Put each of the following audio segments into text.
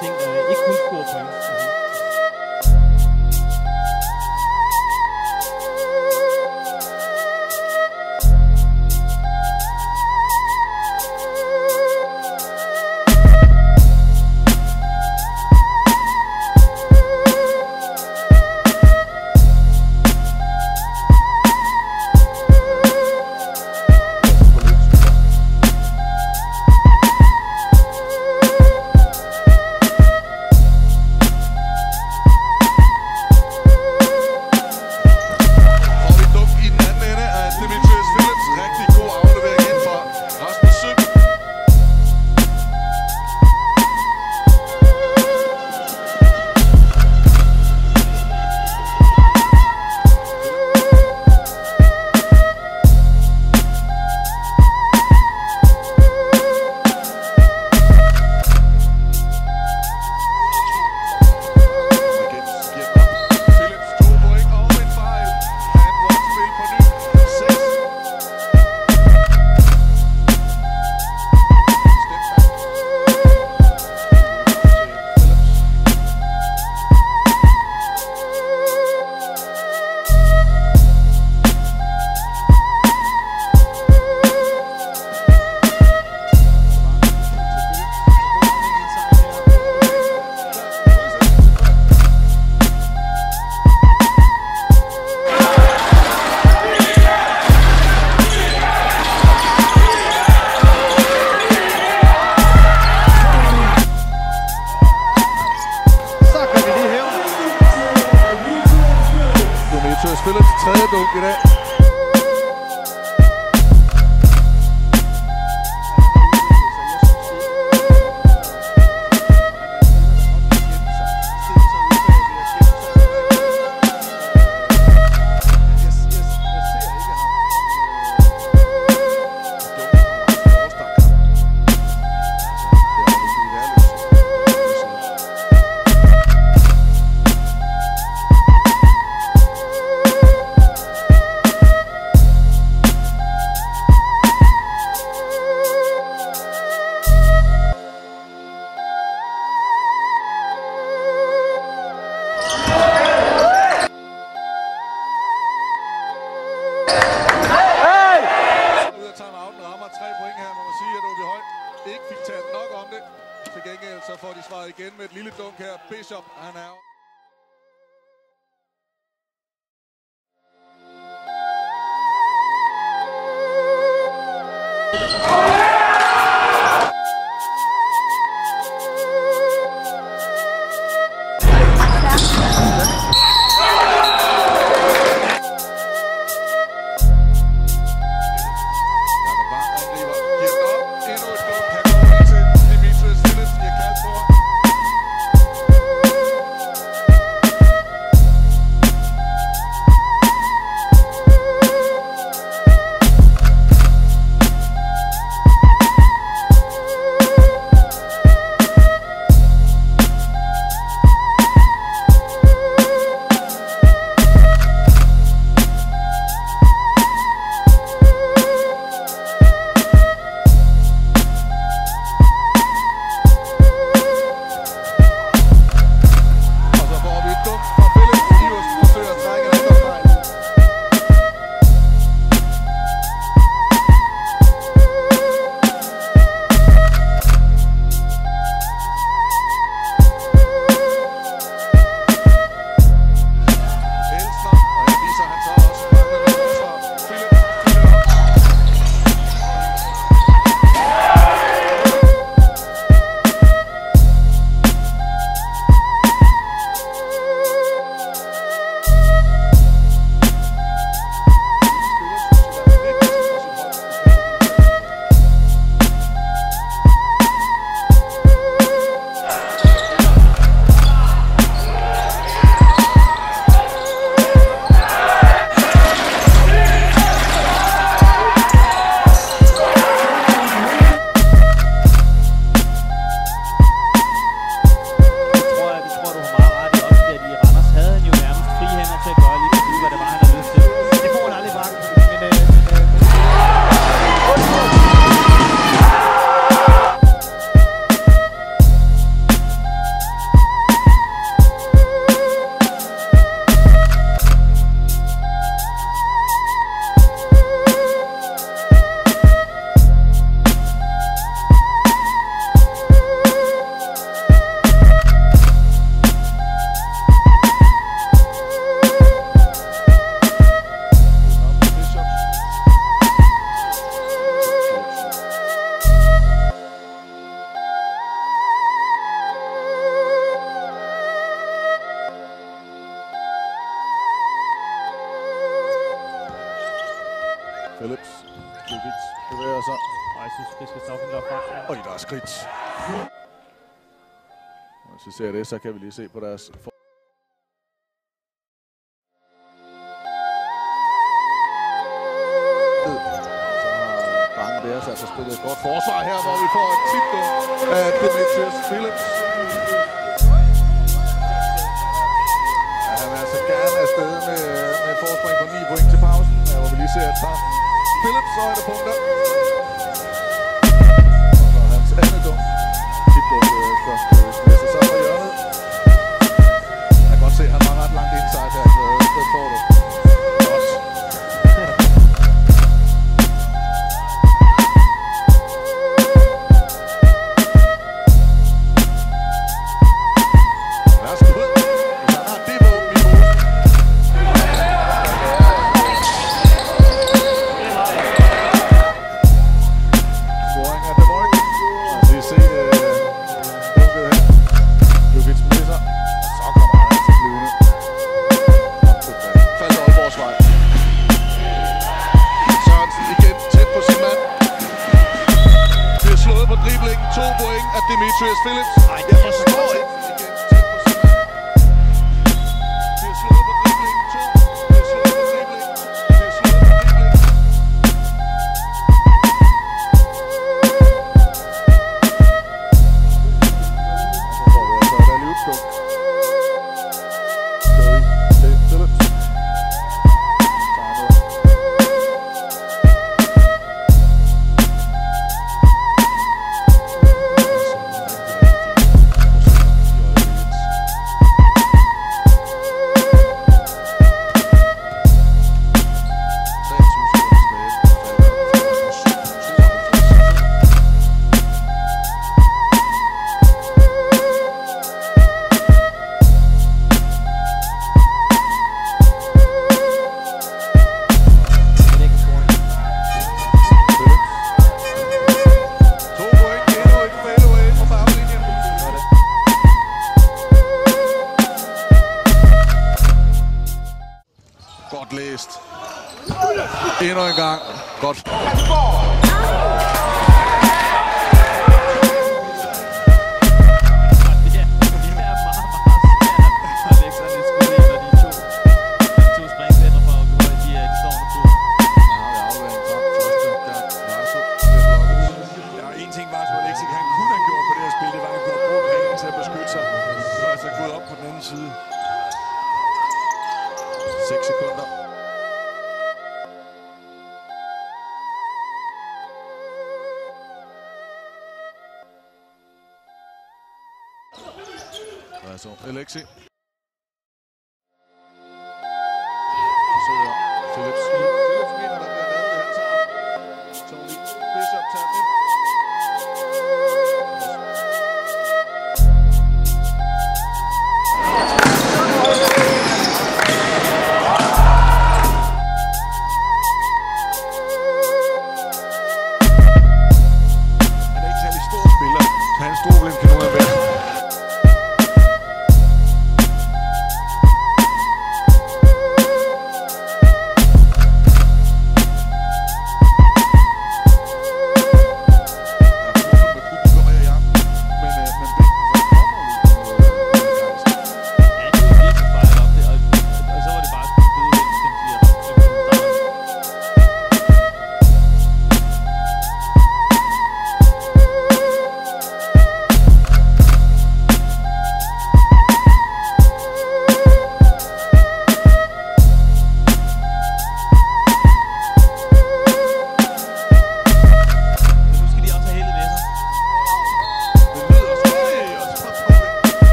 ting, ikke kun score point. Philips tredje dunk i dag. Ikke fik taget nok om det. Til gengæld så får de svaret igen med et lille dunk her. Bishop, han er Phillips. Djukic bevæger sig. Og jeg synes, vi skal stoppe den derfra. Og der er skridt. Hvis vi ser det, så kan vi lige se på deres... Der så altså spillet et godt forsvar her, hvor vi får et tip af Demetrius Phillips. Ja, han vil altså gerne afsted med forspring på 9 point til pausen, hvor vi lige ser et par Phillips højdepunkter. Og hans andet dunk. Tip-dunk efter sig fra hjørnet. Jeg kan godt se, at han var ret langt inside her, så det får du. Godt. Demetrius Phillips. Ej, jeg forstår ikke. Godt læst. Endnu en gang. Godt. På den anden side. 6 sekunder. Altså, Alexi. Så Phillips. Phillips mener, der bliver lavet, han tager Tony Bishop tager den ind. Han er stor problem, kan nogen af være.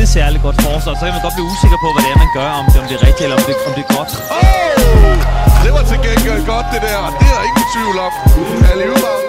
Særlig godt forsvar, så kan man godt blive usikker på, hvad det er, man gør, om det er rigtigt eller om det er godt. Det var til gengæld godt det der, det er der ingen tvivl om.